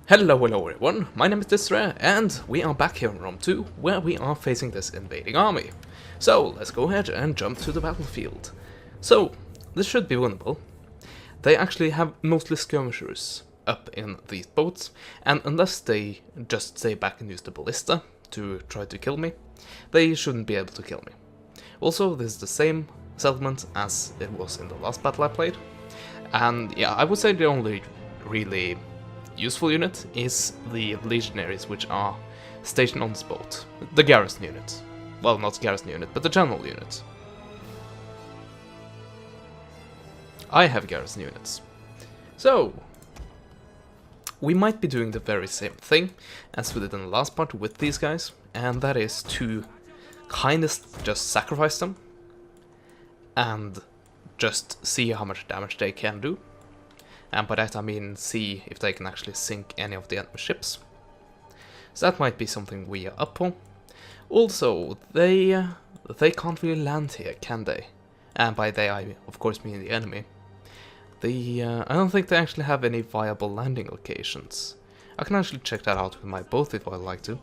Hello everyone, my name is Disra, and we are back here in Rome 2, where we are facing this invading army. So, let's go ahead and jump to the battlefield. So, this should be winnable. They actually have mostly skirmishers up in these boats, and unless they just stay back and use the ballista to try to kill me, they shouldn't be able to kill me. Also, this is the same settlement as it was in the last battle I played, and yeah, I would say the only really useful unit is the legionaries, which are stationed on this boat. The garrison unit. Well, not the garrison unit, but the general unit. I have garrison units. So, we might be doing the very same thing as we did in the last part with these guys, and that is to kind of just sacrifice them and just see how much damage they can do. And by that I mean see if they can actually sink any of the enemy ships. So that might be something we are up for. Also, they can't really land here, can they? And by they I of course mean the enemy. I don't think they actually have any viable landing locations. I can actually check that out with my boat if I'd like to.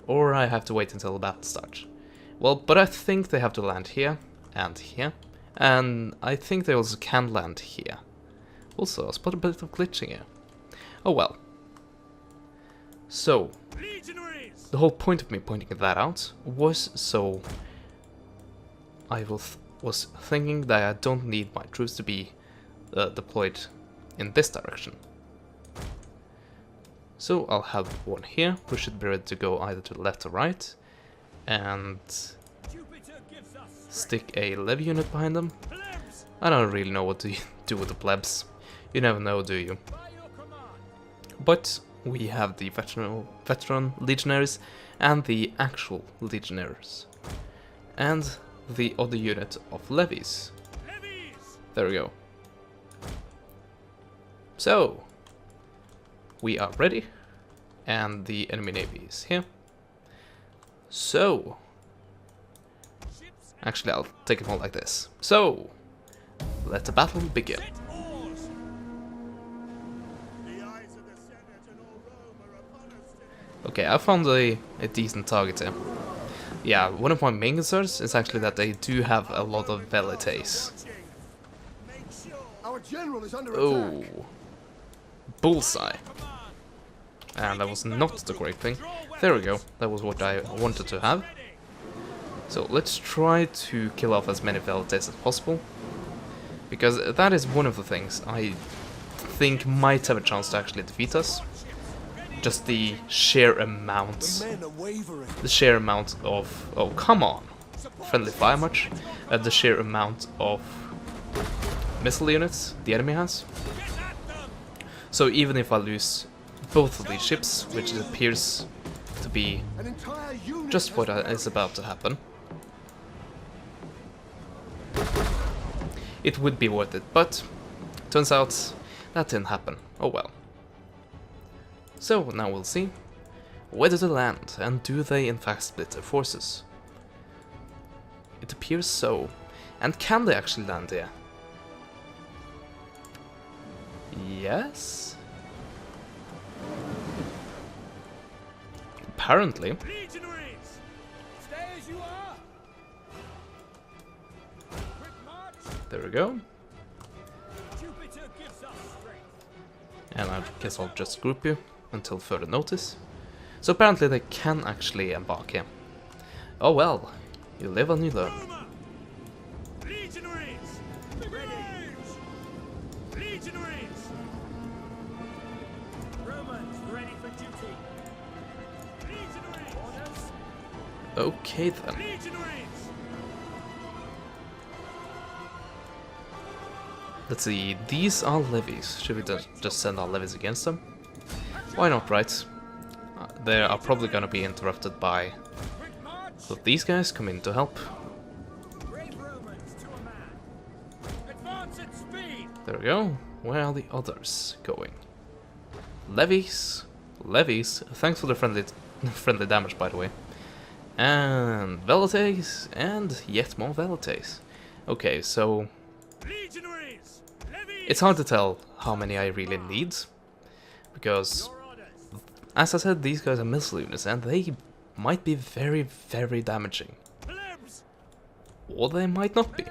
Or I have to wait until the battle starts. Well, but I think they have to land here and here. And I think they also can land here. Also, I spot a bit of glitching here. Oh well. So, the whole point of me pointing that out was so I was thinking that I don't need my troops to be deployed in this direction. So I'll have one here, who should be ready to go either to the left or right, and stick a levy unit behind them. I don't really know what to do with the plebs. You never know, do you? But we have the veteran legionaries and the actual legionnaires. And the other unit of levies. There we go. So, we are ready. And the enemy navy is here. So, actually, I'll take it more like this. So, let the battle begin. Okay, I found a decent target here. Yeah, one of my main concerns is actually that they do have a lot of velites. Oh, bullseye. And that was not the correct thing. There we go, that was what I wanted to have. So let's try to kill off as many velites as possible, because that is one of the things I think might have a chance to actually defeat us. Just the sheer amount of, oh come on, friendly fire much, the sheer amount of missile units the enemy has. So even if I lose both of these ships, which it appears to be just what is about to happen, it would be worth it, but turns out that didn't happen. Oh well. So now we'll see, where do they land, and do they in fact split their forces? It appears so. And can they actually land here? Yes? Apparently. There we go. And I guess I'll just group you until further notice. So apparently they can actually embark here. Oh well, you live and you learn. Okay then. Let's see, these are levies. Should we just send our levies against them? Why not, right? They are probably gonna be interrupted by... So these guys come in to help. There we go. Where are the others going? Levies. Levies. Thanks for the friendly damage, by the way. And velites, and yet more velites. Okay, so... It's hard to tell how many I really need, Because, as I said, these guys are missile units, and they might be very, very damaging. Or they might not be.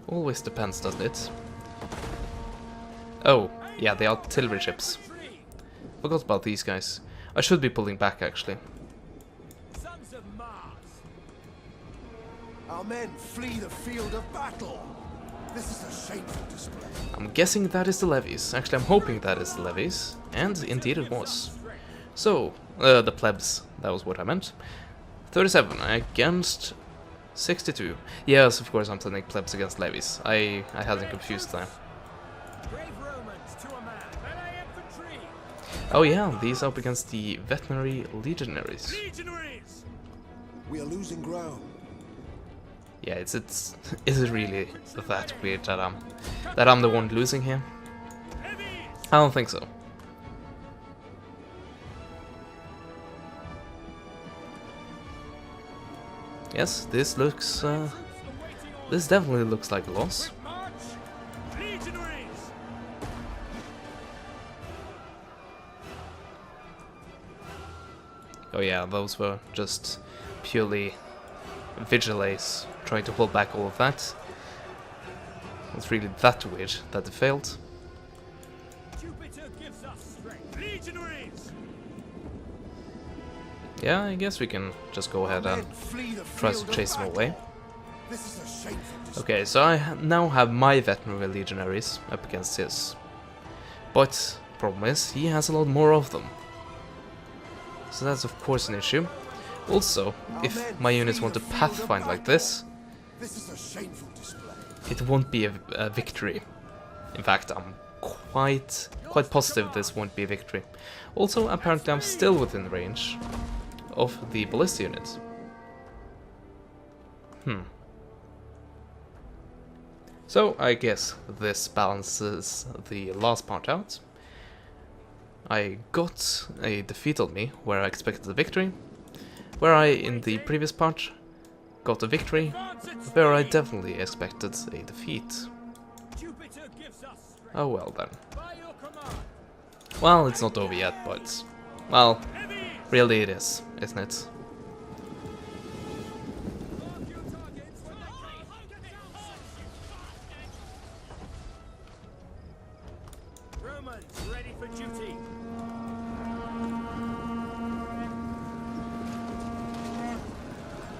Always depends, doesn't it? Oh, yeah, the artillery ships. Forgot about these guys. I should be pulling back, actually. Our men flee the field of battle. This is a shameful display. I'm guessing that is the levies. Actually, I'm hoping that is the levies. And indeed it was. So, the plebs. That was what I meant. 37 against 62. Yes, of course I'm sending plebs against levies. I had them confused there. Oh yeah, these up against the veterinary legionaries. We are losing ground. Yeah, is it really that weird that I'm the one losing here? I don't think so. Yes, this looks this definitely looks like a loss. Oh yeah, those were just purely vigiles trying to hold back all of that. It's really that weird that it failed. Yeah, I guess we can just go ahead and try to chase them away. Okay, so I now have my veterinary legionaries up against his. But problem is, he has a lot more of them. So that's of course an issue. Also, if my units want to pathfind like this, it won't be a victory. In fact, I'm quite positive this won't be a victory. Also, apparently I'm still within range of the ballista units. So I guess this balances the last part out. I got a defeat on me where I expected a victory, where I, in the previous part, got a victory, where I definitely expected a defeat. Oh well then. Well, it's not over yet, but, well, really it is, isn't it? Romans ready for duty.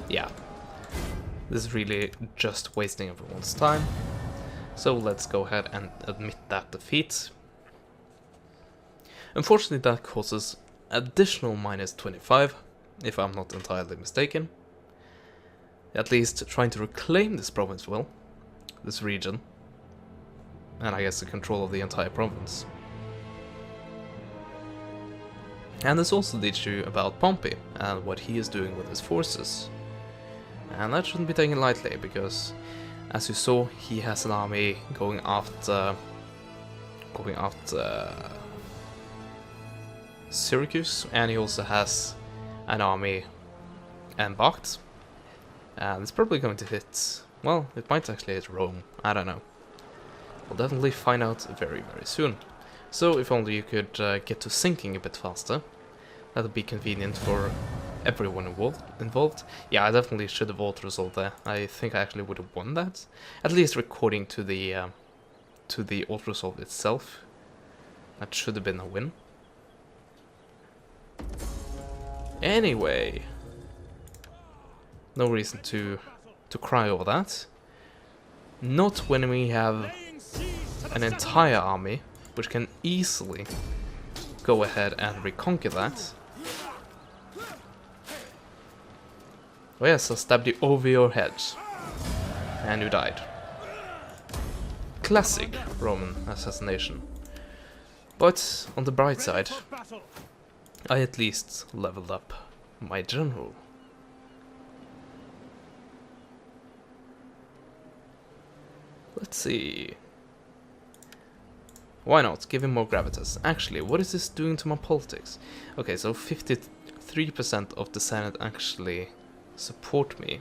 Yeah. This is really just wasting everyone's time. So let's go ahead and admit that defeat. Unfortunately, that causes additional minus 25, if I'm not entirely mistaken. At least trying to reclaim this province will, this region, and I guess the control of the entire province. And this also the issue about Pompey and what he is doing with his forces. And that shouldn't be taken lightly, because as you saw, he has an army going after Syracuse, and he also has an army embarked. And it's probably going to hit, well, it might actually hit Rome, I don't know. We'll definitely find out very, very soon. So if only you could get to sinking a bit faster, that would be convenient for everyone involved. Yeah, I definitely should have auto-resolved there. I think I actually would have won that. At least according to the auto-resolve itself. That should have been a win. Anyway, no reason to cry over that. Not when we have an entire army which can easily go ahead and reconquer that. Oh yes, I stabbed you over your head. And you died. Classic Roman assassination. But on the bright side, I at least leveled up my general. Let's see. Why not? Give him more gravitas. Actually, what is this doing to my politics? Okay, so 53% of the Senate actually support me.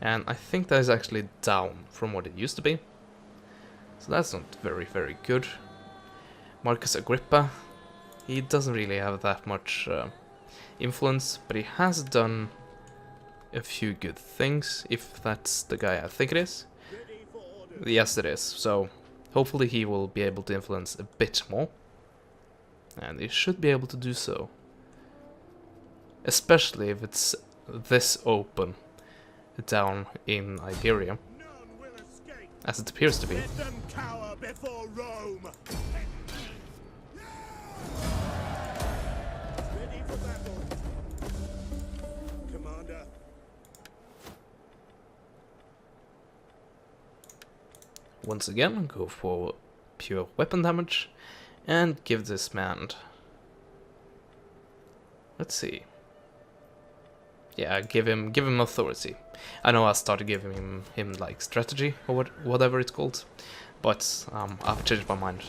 And I think that is actually down from what it used to be. So that's not very, very good. Marcus Agrippa, he doesn't really have that much influence, but he has done a few good things, if that's the guy I think it is. Yes, it is. So hopefully he will be able to influence a bit more. And he should be able to do so. Especially if it's this open down in Iberia. As it appears to be. Let them cower before Rome. Ready for battle, Commander. Once again, go for pure weapon damage and give this man. Let's see. Yeah, give him authority. I know I started giving him like strategy or whatever it's called, but I've changed my mind.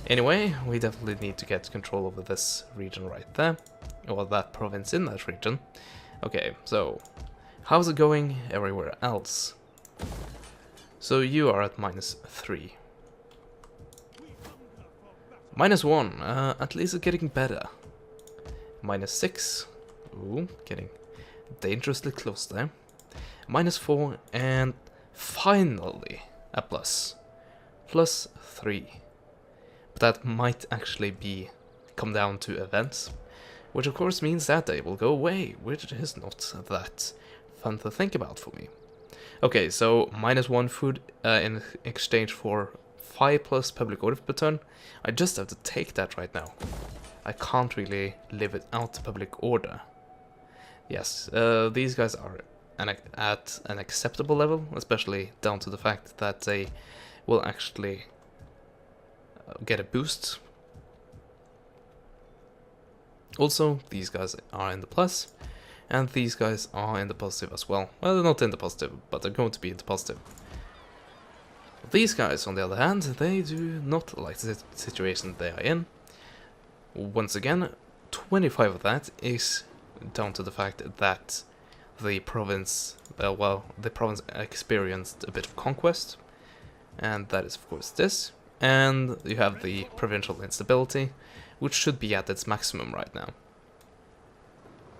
Anyway, we definitely need to get control over this region right there, or that province in that region. Okay, so how's it going everywhere else? So you are at -3. -1, at least it's getting better. -6, ooh, getting dangerously close there. -4, and finally a plus. +3. But that might actually come down to events, which of course means that they will go away, which is not that fun to think about for me. Okay, so -1 food in exchange for 5+ public order per turn. I just have to take that right now. I can't really live it out to public order. Yes, these guys are at an acceptable level, especially down to the fact that they will actually get a boost. Also, these guys are in the plus, and these guys are in the positive as well. Well, they're not in the positive, but they're going to be in the positive. These guys, on the other hand, they do not like the situation they are in. Once again, 25 of that is down to the fact that the province, the province experienced a bit of conquest, and that is of course this. And you have the provincial instability, which should be at its maximum right now.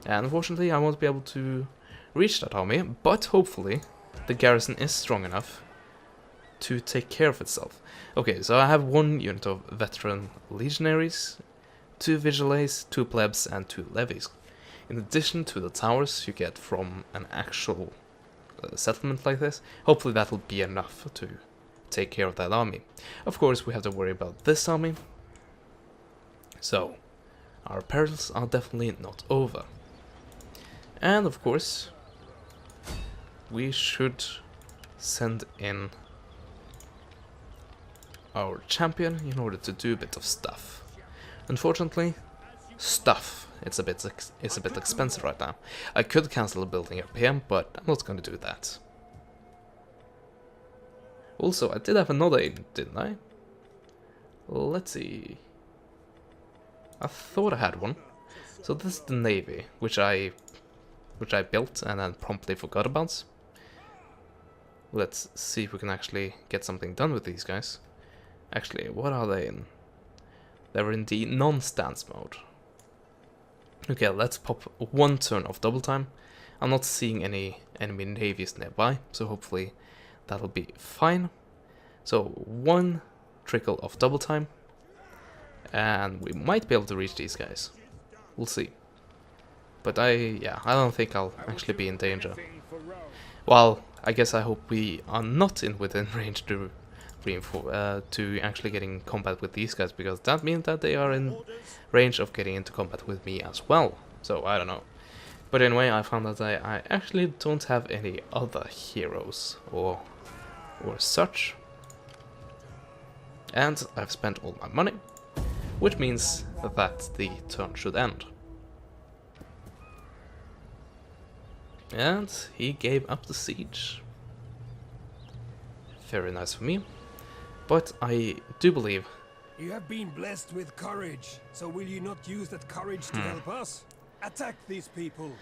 And unfortunately, I won't be able to reach that army, but hopefully the garrison is strong enough to take care of itself. Okay, so I have 1 unit of veteran legionaries, 2 vigiles, 2 plebs, and 2 levies. In addition to the towers you get from an actual settlement like this, hopefully that will be enough to take care of that army. Of course, we have to worry about this army. So, our perils are definitely not over. And of course, we should send in our champion in order to do a bit of stuff. Unfortunately, it's a bit expensive right now. I could cancel a building up here, but I'm not going to do that. Also, I did have another aim, didn't I? Let's see. I thought I had one. So this is the navy, which I built and then promptly forgot about. Let's see if we can actually get something done with these guys. Actually, what are they in? They're in the non-stance mode. Okay, let's pop 1 turn of double time. I'm not seeing any enemy navies nearby, so hopefully that'll be fine. So 1 trickle of double time, and we might be able to reach these guys. We'll see. But I don't think I'll actually be in danger. Well, I guess I hope we are not within range to actually get in combat with these guys, because that means that they are in range of getting into combat with me as well. So I don't know. But anyway, I found that I actually don't have any other heroes or such. And I've spent all my money, which means that the turn should end. And he gave up the siege. Very nice for me. But I do believe... You have been blessed with courage, so will you not use that courage to help us? Attack these people!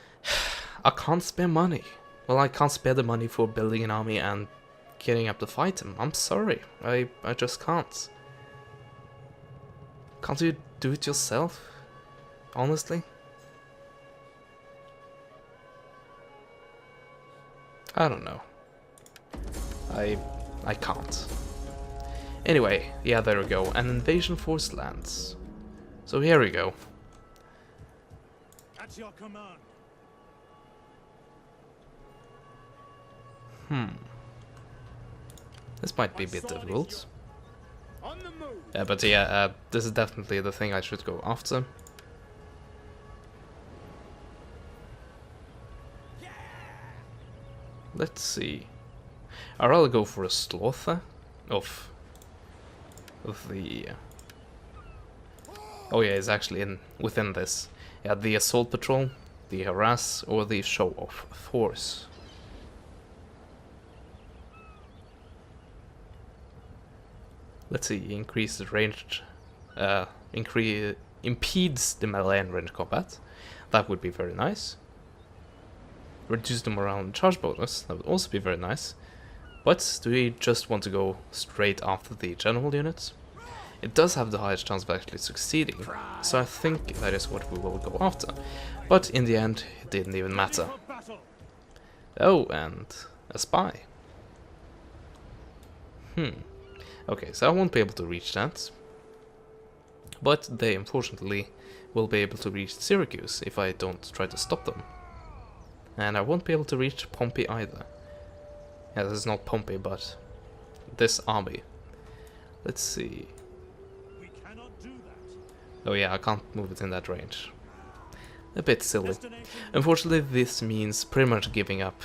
I can't spare money. Well, I can't spare the money for building an army and getting up to fight him. I'm sorry. I just can't. Can't you do it yourself? Honestly? I don't know. I can't. Anyway, yeah, there we go. An invasion force lands. So here we go. At your command. This might be a bit difficult. On the move. Yeah, but yeah, this is definitely the thing I should go after. Let's see. I'd rather go for a slaughter of the. Oh yeah, it's actually within this. Yeah, the assault patrol, the harass, or the show off force. Let's see. Increase the range. Impedes the melee and range combat. That would be very nice. Reduce the morale and charge bonus. That would also be very nice. But do we just want to go straight after the general units? It does have the highest chance of actually succeeding, so I think that is what we will go after. But in the end, it didn't even matter. Oh, and a spy. Okay, so I won't be able to reach that. But they, unfortunately, will be able to reach Syracuse if I don't try to stop them. And I won't be able to reach Pompey either. Yeah, this is not Pompey, but this army. Let's see. We cannot do that. Oh yeah, I can't move it in that range. A bit silly. Unfortunately, this means pretty much giving up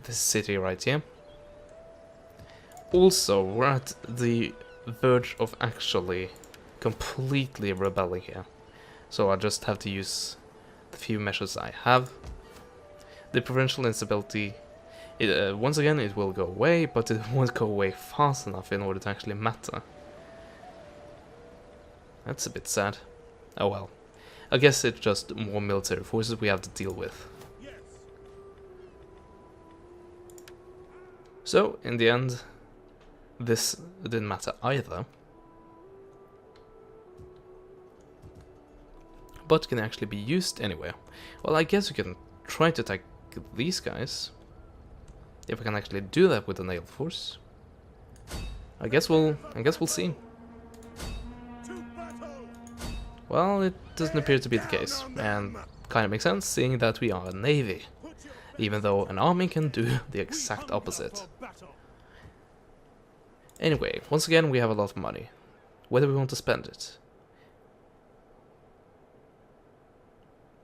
this city right here. Also, we're at the verge of actually completely rebelling here. So I just have to use the few measures I have. The provincial instability, once again, it will go away, but it won't go away fast enough in order to actually matter. That's a bit sad. Oh well. I guess it's just more military forces we have to deal with. Yes. So, in the end, this didn't matter either. But can actually be used anywhere. Well, I guess we can try to attack these guys. If I can actually do that with the naval force. I guess we'll see. Well, it doesn't appear to be the case, and kind of makes sense, seeing that we are a navy, even though an army can do the exact opposite. Anyway, once again, we have a lot of money. Where do we want to spend it?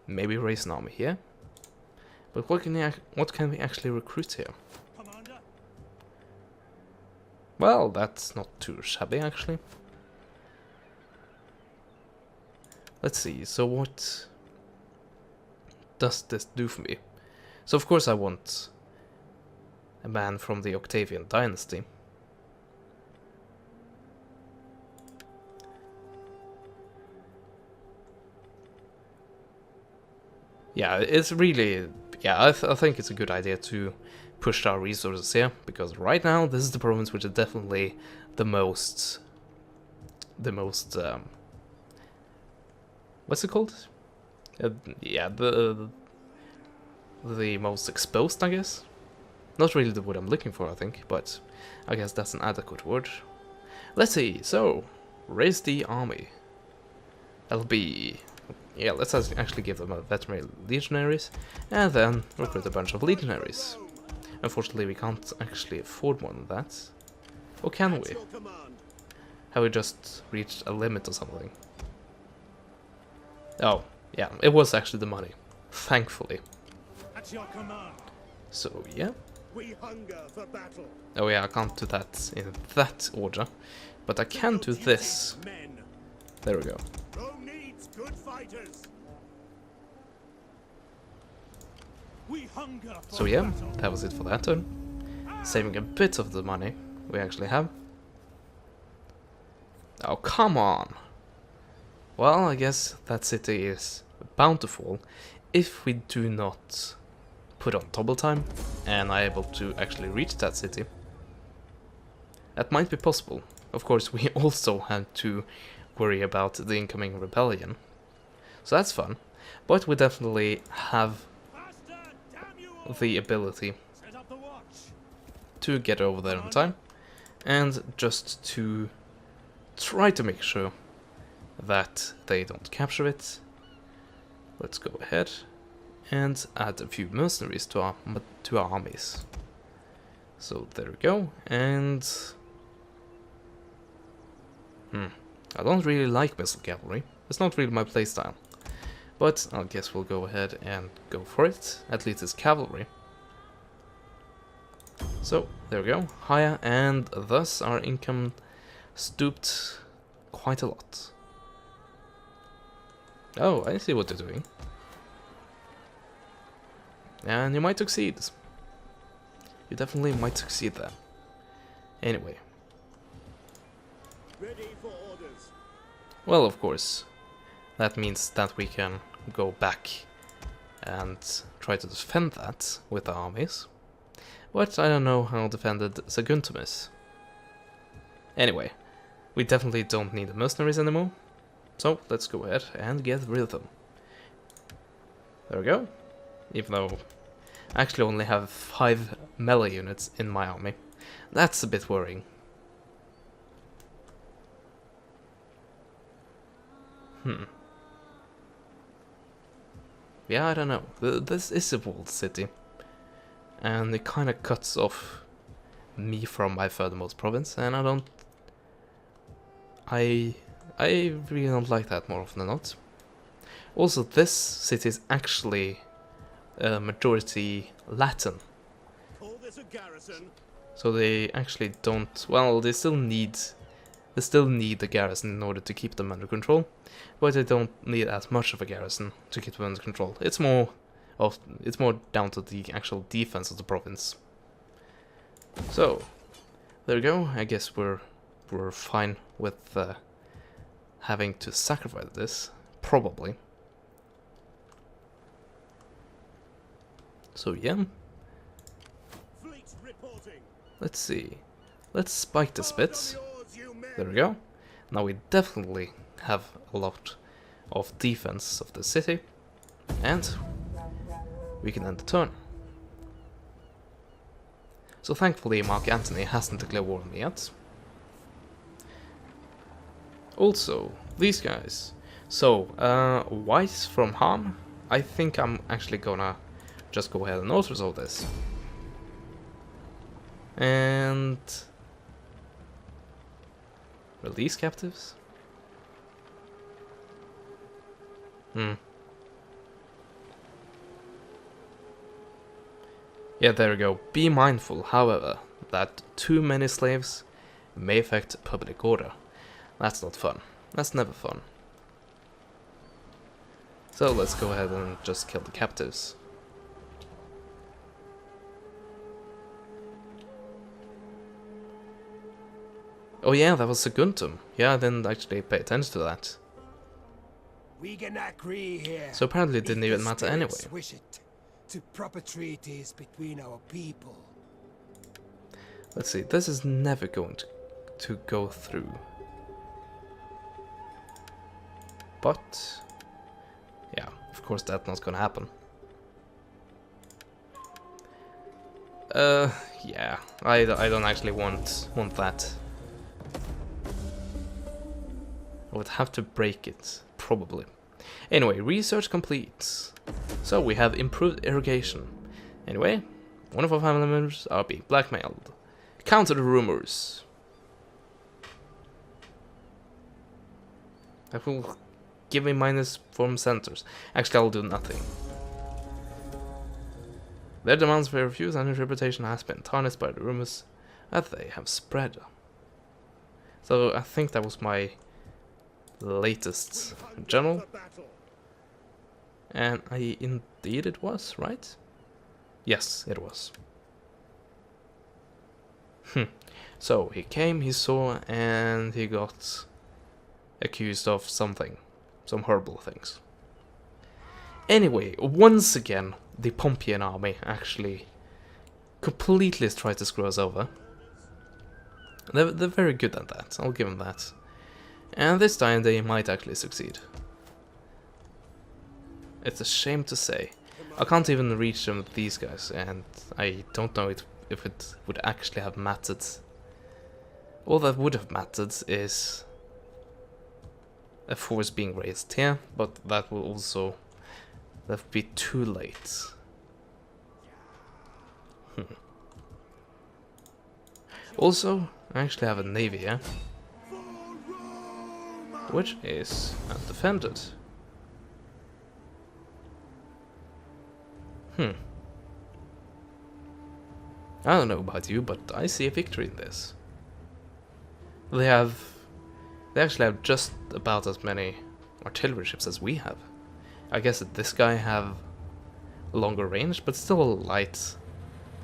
Maybe raise an army here. But what can we actually recruit here? Well, that's not too shabby, actually. Let's see, so what does this do for me? So of course I want a man from the Octavian dynasty. Yeah, it's really, yeah, I think it's a good idea to push our resources here, because right now this is the province which is definitely the most what's it called? Yeah, the most exposed, I guess. Not really the word I'm looking for, I think, but I guess that's an adequate word. Let's see. So, raise the army. That'll be, yeah. Let's actually give them a veterinary legionaries, and then recruit a bunch of legionaries. Unfortunately, we can't actually afford more than that. Or can we? Have we just reached a limit or something? Oh, yeah, it was actually the money. Thankfully. At your command. So, yeah. We hunger for battle. Oh yeah, I can't do that in that order. But I can do this. Men. There we go. Rome needs good fighters. We hunger for So yeah, battle. that was it for that turn. Saving a bit of the money we actually have. Oh, come on! Well, I guess that city is bound to fall if we do not put on double time and are able to actually reach that city. That might be possible. Of course, we also had to worry about the incoming rebellion, so that's fun, but we definitely have the ability to get over there in time, and just to try to make sure that they don't capture it. Let's go ahead and add a few mercenaries to our armies. So there we go, and I don't really like missile cavalry. It's not really my playstyle, but I guess we'll go ahead and go for it. At least it's cavalry. So there we go, higher, and thus our income stooped quite a lot. Oh, I see what they're doing. And you might succeed. You definitely might succeed there. Anyway. Ready for orders. Well, of course, that means that we can go back and try to defend that with our armies. But I don't know how defended Saguntum is. Anyway, we definitely don't need the mercenaries anymore. So let's go ahead and get rid of them. There we go. Even though I actually only have 5 melee units in my army. That's a bit worrying. Yeah, I don't know. This is a walled city. And it kind of cuts off me from my furthermost province, and I really don't like that more often than not. Also, this city is actually majority Latin. So they actually don't, well, they still need the garrison in order to keep them under control, but they don't need as much of a garrison to keep them under control. It's more down to the actual defense of the province. So there we go. I guess we're fine with having to sacrifice this, probably. So yeah. Let's see. Let's spike this bit. There we go. Now we definitely have a lot of defense of the city, and we can end the turn. So thankfully Mark Antony hasn't declared war on me yet. Also, these guys. So, Wise from Harm. I think I'm actually gonna just go ahead and auto-resolve this. And release captives? Yeah, there we go. Be mindful, however, that too many slaves may affect public order. That's not fun. That's never fun. So let's go ahead and just kill the captives. Oh yeah, that was Saguntum. Yeah, I didn't actually pay attention to that. We can agree here. So apparently it didn't even matter anyway. Wish it, to proper treaties between our people. Let's see, this is never going to go through. But yeah, of course that's not gonna happen. Yeah, I don't actually want that. I would have to break it, probably. Anyway, research complete. So we have improved irrigation. Anyway, one of our family members are being blackmailed. Counter the rumors. That will give me minus from centers. Actually, I'll do nothing. Their demands were refused and his reputation has been tarnished by the rumors that they have spread. So I think that was my latest general. And indeed it was, right? Yes, it was. So he came, he saw, and he got accused of something. Some horrible things. Anyway, once again, the Pompeian army actually completely tries to screw us over. They're very good at that, I'll give them that. And this time they might actually succeed. It's a shame to say. I can't even reach them with these guys, and I don't know if it would actually have mattered. All that would have mattered is a force being raised here, but that will also... that would be too late. Also, I actually have a navy here, which is undefended. I don't know about you, but I see a victory in this. They actually have just about as many artillery ships as we have. I guess that this guy have longer range, but still light.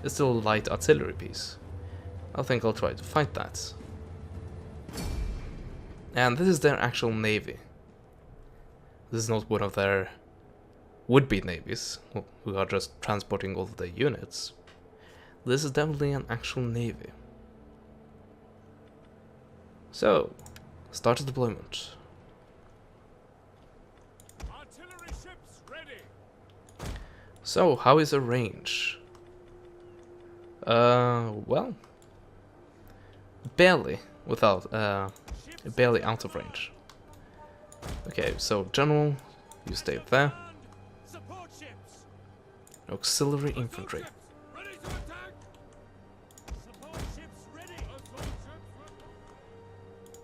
It's still a light artillery piece. I think I'll try to fight that. And this is their actual navy. This is not one of their would-be navies, who are just transporting all of their units. This is definitely an actual navy. So, start the deployment. Artillery ships ready. So, how is the range? Well, barely out of range. Okay, so general, you stay there. Support ships. Auxiliary infantry. Ready to attack. Support ships ready.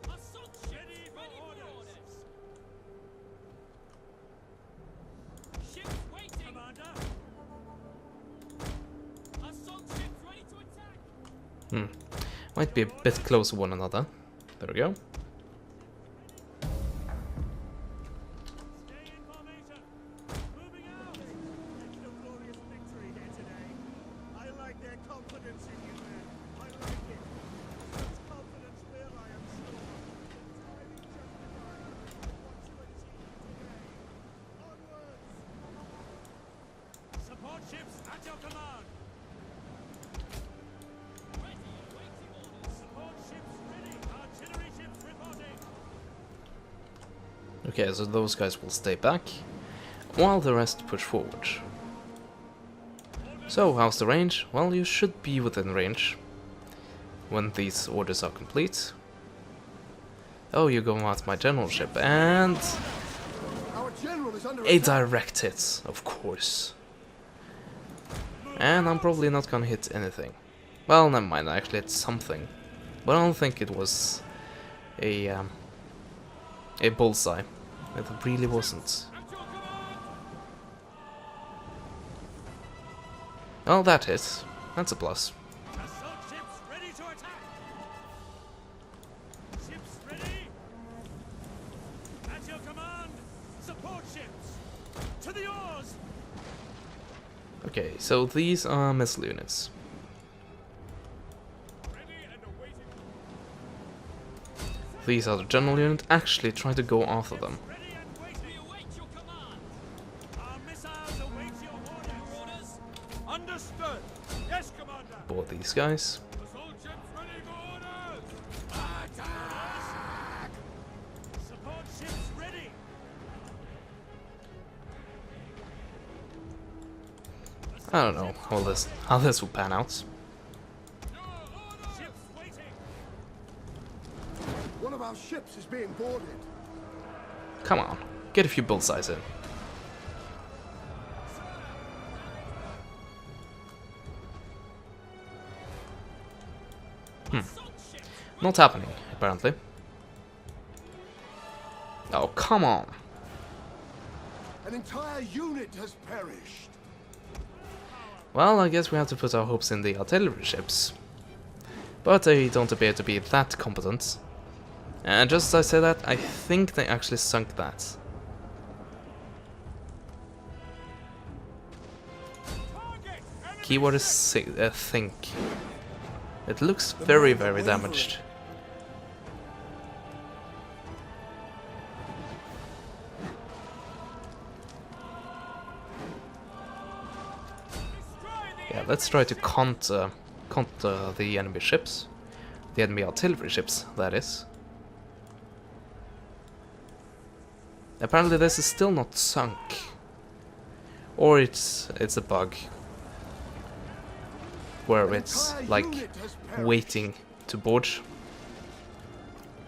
Assault ships ready for orders. Ships waiting. Commander. Assault ships ready to attack. Might be a bit close to one another. There we go. Stay in formation. Moving out. Making a glorious victory here today. I like their confidence in you, man. I like it. Such confidence will, I am sure. Entirely justified in what you achieved today. Onwards. Support ships at your command. Ready, awaiting orders. Support ships ready. Artillery ships reporting. Okay, so those guys will stay back, while the rest push forward. So, how's the range? Well, you should be within range when these orders are complete. Oh, you're going out my general ship, and Our general is under a attack. direct hit, of course. And I'm probably not gonna hit anything. Well, never mind, I actually hit something. But I don't think it was a bullseye. It really wasn't. Oh, that hit. That's a plus. Assault ships ready to attack. Ships ready. At your command. Support ships. To the oars. Okay, so these are missile units. Ready and awaiting. These are the general unit. Actually, try to go after them. Ready and waiting. We await your command. Our missiles await your orders. Understood. Yes, Commander. Board these guys. Assault ships ready for orders. Attack! Support ships ready. I don't know how this will pan out. Ships waiting. One of our ships is being boarded. Come on, get a few bullseyes in. Not happening, apparently. Oh, come on. An entire unit has perished. Well, I guess we have to put our hopes in the artillery ships. But they don't appear to be that competent. And just as I say that, I think they actually sunk that. Keyword is think. It looks very, very damaged. Yeah, let's try to counter the enemy ships. The enemy artillery ships, that is. Apparently this is still not sunk. Or it's a bug. Where it's like waiting to board.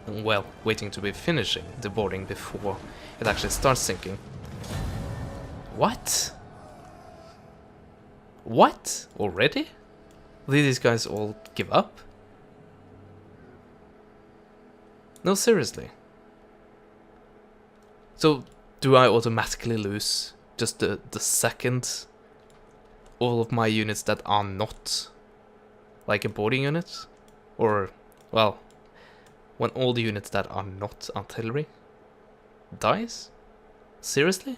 Well, waiting to be finishing the boarding before it actually starts sinking. What? What? Already? Did these guys all give up? No, seriously. So, do I automatically lose just the second all of my units that are not like a boarding unit? Or, well, when all the units that are not artillery dies? Seriously?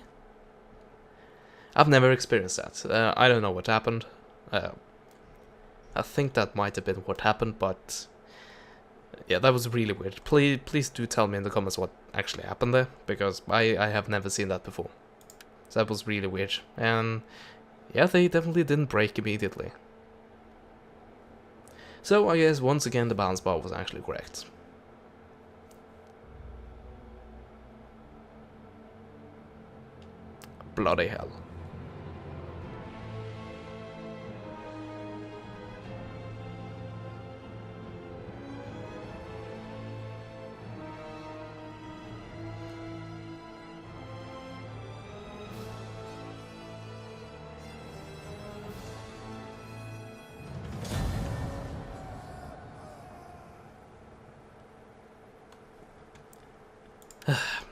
I've never experienced that. I don't know what happened. I think that might have been what happened, but yeah, that was really weird. Please do tell me in the comments what actually happened there, because I have never seen that before. So that was really weird. And yeah, they definitely didn't break immediately. So I guess once again the balance bar was actually correct. Bloody hell.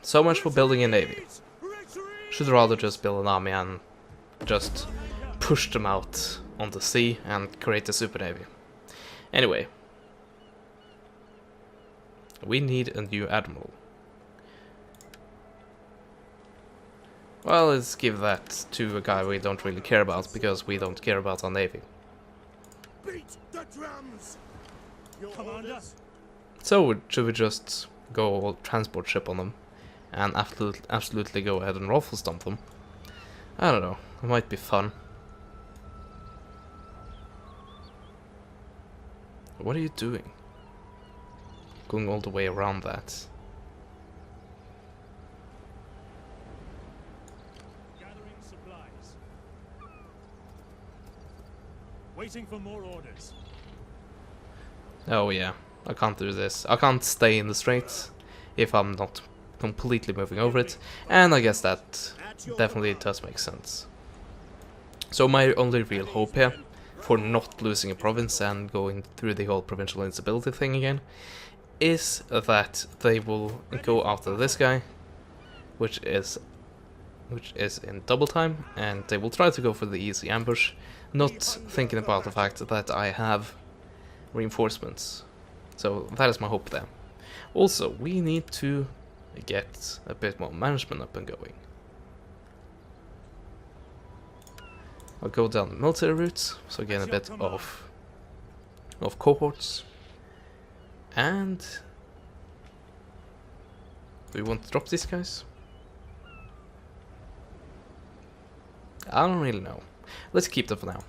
So much for building a navy. Should rather just build an army and just push them out on the sea and create a super navy. Anyway, we need a new admiral. Well, let's give that to a guy we don't really care about, because we don't care about our navy. Beat the drums! Commander. So should we just go all transport ship on them and absolutely go ahead and rifle stomp them? I don't know, it might be fun. What are you doing? Going all the way around that. Gathering supplies. Waiting for more orders. Oh yeah, I can't do this. I can't stay in the straits if I'm not completely moving over it, and I guess that definitely does make sense. So my only real hope here for not losing a province and going through the whole provincial instability thing again is that they will go after this guy, which is in double time, and they will try to go for the easy ambush, not thinking about the fact that I have reinforcements. So that is my hope there. Also, we need to get a bit more management up and going. I'll go down the military routes, so again a bit of cohorts. And do we want to drop these guys? I don't really know. Let's keep them for now.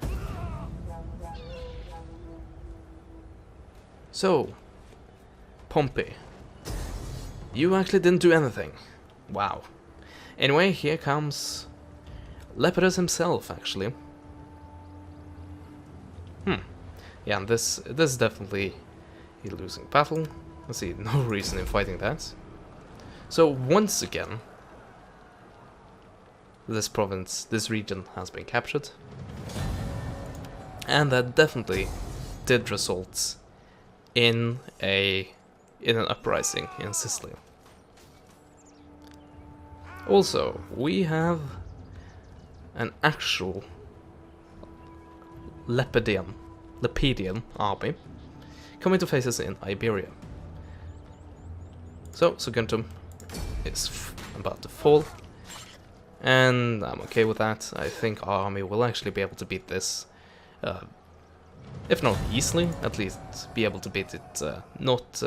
So, Pompey, you actually didn't do anything. Wow. Anyway, here comes Lepidus himself, actually. Yeah, and this is definitely a losing battle. I see no reason in fighting that. So once again, this province, this region has been captured. And that definitely did result in an uprising in Sicily. Also, we have an actual Lepideian army coming to face us in Iberia. So, Saguntum is about to fall, and I'm okay with that. I think our army will actually be able to beat this, if not easily, at least be able to beat it not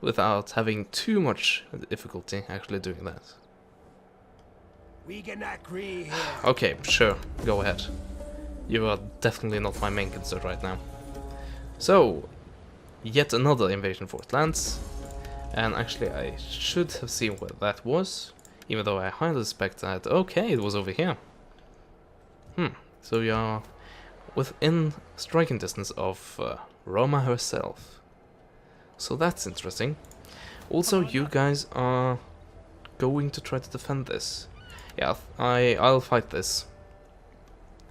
without having too much difficulty actually doing that. We can agree here. Okay, sure, go ahead. You are definitely not my main concern right now. So, yet another invasion force lands. And actually I should have seen where that was, even though I highly suspect that, okay, it was over here. So you are within striking distance of Roma herself. So that's interesting. Also, you guys are going to try to defend this. Yeah, I'll fight this.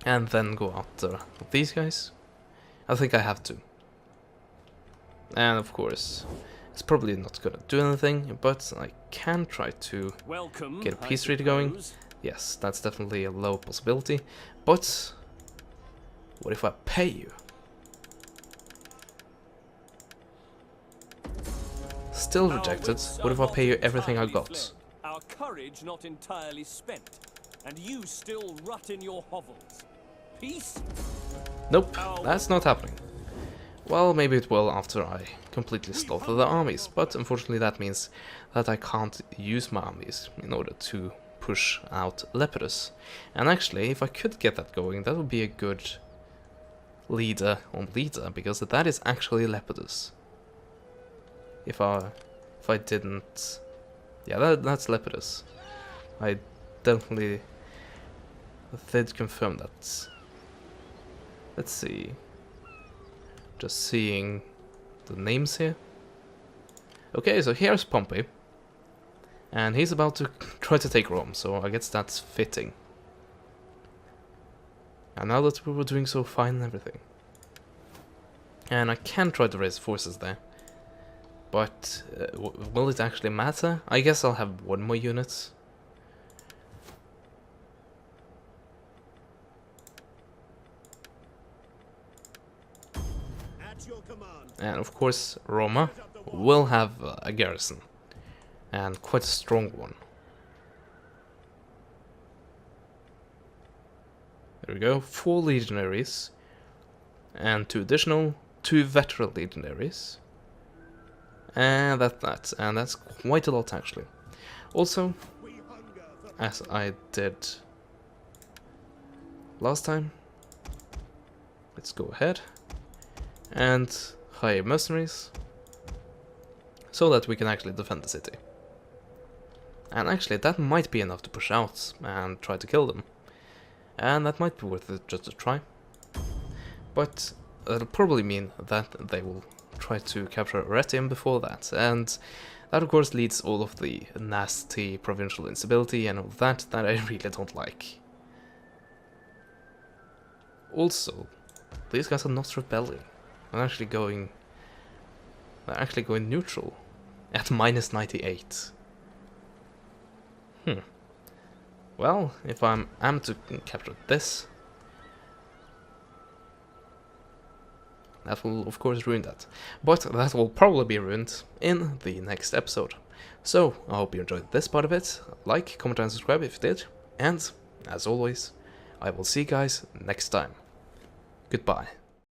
And then go after these guys. I think I have to. And of course, it's probably not gonna do anything, but I can try to get a peace treaty going. Yes, that's definitely a low possibility, but what if I pay you? Still rejected. What if I pay you everything I got? Our courage not entirely spent, and you still rot in your hovels. Peace? Nope, that's not happening. Well, maybe it will after I completely slaughter the armies, but unfortunately that means that I can't use my armies in order to push out Lepidus. And actually, if I could get that going, that would be a good leader on leader, because that is actually Lepidus. If I didn't... Yeah, that's Lepidus. I definitely did confirm that. Let's see. Just seeing the names here. Okay, so here's Pompey. And he's about to try to take Rome, so I guess that's fitting. And now that we were doing so fine and everything. And I can try to raise forces there. But will it actually matter? I guess I'll have one more unit. And of course, Roma will have a garrison, and quite a strong one. There we go, 4 legionaries, and 2 additional, 2 veteran legionaries, and that's quite a lot actually. Also, as I did last time, let's go ahead and hire mercenaries, so that we can actually defend the city. And actually, that might be enough to push out and try to kill them. And that might be worth it just to try. But that'll probably mean that they will try to capture Arretium before that. And that of course leads all of the nasty provincial instability and all that I really don't like. Also, these guys are not rebelling. They're actually going neutral at -98. Well, if I'm to capture this, that will of course ruin that. But that will probably be ruined in the next episode. So, I hope you enjoyed this part of it. Like, comment and subscribe if you did. And, as always, I will see you guys next time. Goodbye.